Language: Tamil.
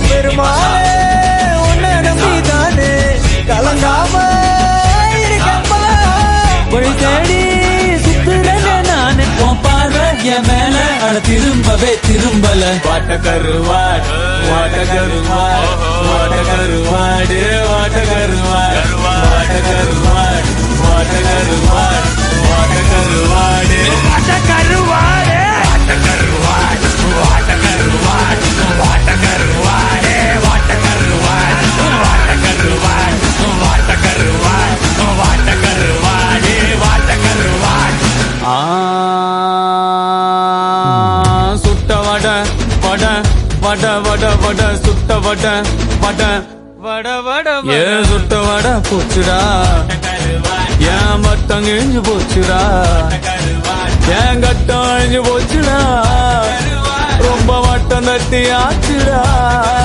பெருமாளே உன்னை நம்பிதானே கலங்காம வழி தேடி சுத்துறேன் நானு உன் பார்வை என் மேல அட திரும்பவே திரும்பல வாட்டக்கருவாட் வாட்டக்கருவாட் வாட்டக்கருவாடு வாட்டக்கருவாட் வாட்டக்கருவாட் வாட்டக்கருவாட் வாட்டக்கருவாடு வாட்டக்கருவாடு வாட்டக்கருவாட் வாட்டக்கருவாட் வாட்டக்கருவாடே வாட்டக்கருவாட் வாட்டக்கருவாட் வாட்டக்கருவாட் வாட்டக்கருவாடே வாட்டக்கருவாட் சுட்ட வட வட வட வட வட சுட்ட வட வட வட வட ஏ சுட்ட வட போச்சுடா ஏன் மத்தங்க இஞ்சு போச்சுடா ஏன் கட்டம் அழிஞ்சு போச்சுடா ரொம்ப வட்டம் தட்டி ஆச்சுடா